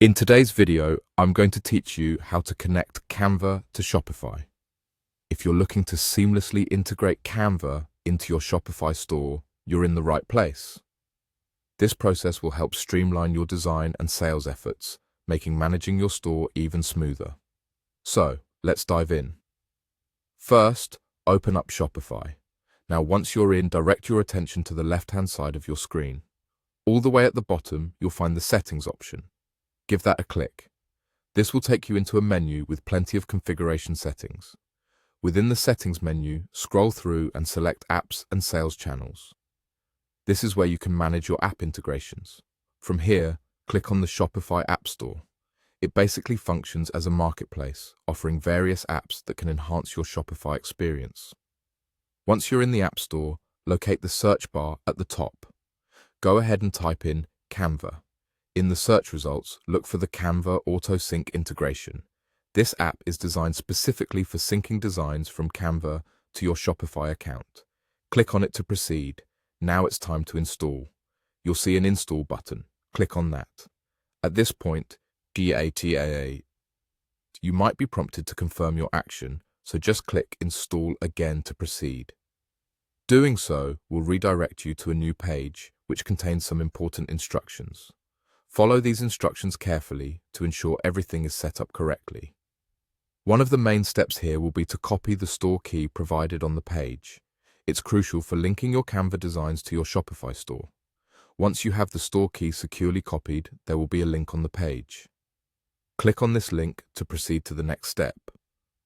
In today's video, I'm going to teach you how to connect Canva to Shopify. If you're looking to seamlessly integrate Canva into your Shopify store, you're in the right place. This process will help streamline your design and sales efforts, making managing your store even smoother. So, let's dive in. First, open up Shopify. Now, once you're in, direct your attention to the left-hand side of your screen. All the way at the bottom, you'll find the Settings option. Give that a click. This will take you into a menu with plenty of configuration settings. Within the Settings menu, scroll through and select Apps and Sales Channels. This is where you can manage your app integrations. From here, click on the Shopify App Store. It basically functions as a marketplace, offering various apps that can enhance your Shopify experience. Once you're in the App Store, locate the search bar at the top. Go ahead and type in Canva. In the search results, look for the Canva Auto Sync integration. This app is designed specifically for syncing designs from Canva to your Shopify account. Click on it to proceed. Now it's time to install. You'll see an install button. Click on that. At this point, you might be prompted to confirm your action, so just click Install again to proceed. Doing so will redirect you to a new page, which contains some important instructions. Follow these instructions carefully to ensure everything is set up correctly. One of the main steps here will be to copy the store key provided on the page. It's crucial for linking your Canva designs to your Shopify store. Once you have the store key securely copied, there will be a link on the page. Click on this link to proceed to the next step.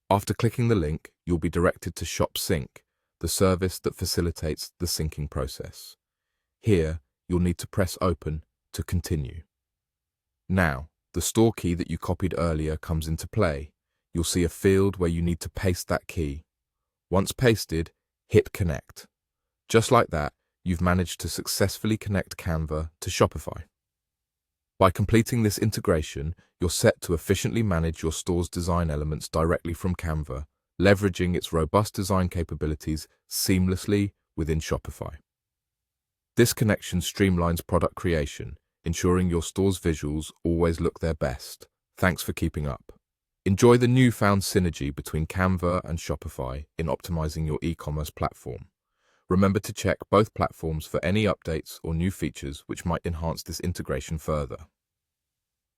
After clicking the link, you'll be directed to Shop Sync, the service that facilitates the syncing process. Here, you'll need to press Open to continue. Now, the store key that you copied earlier comes into play. You'll see a field where you need to paste that key. Once pasted, hit Connect. Just like that, you've managed to successfully connect Canva to Shopify. By completing this integration, you're set to efficiently manage your store's design elements directly from Canva, leveraging its robust design capabilities seamlessly within Shopify. This connection streamlines product creation, ensuring your store's visuals always look their best. Thanks for keeping up. Enjoy the newfound synergy between Canva and Shopify in optimizing your e-commerce platform. Remember to check both platforms for any updates or new features which might enhance this integration further.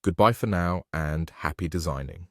Goodbye for now and happy designing.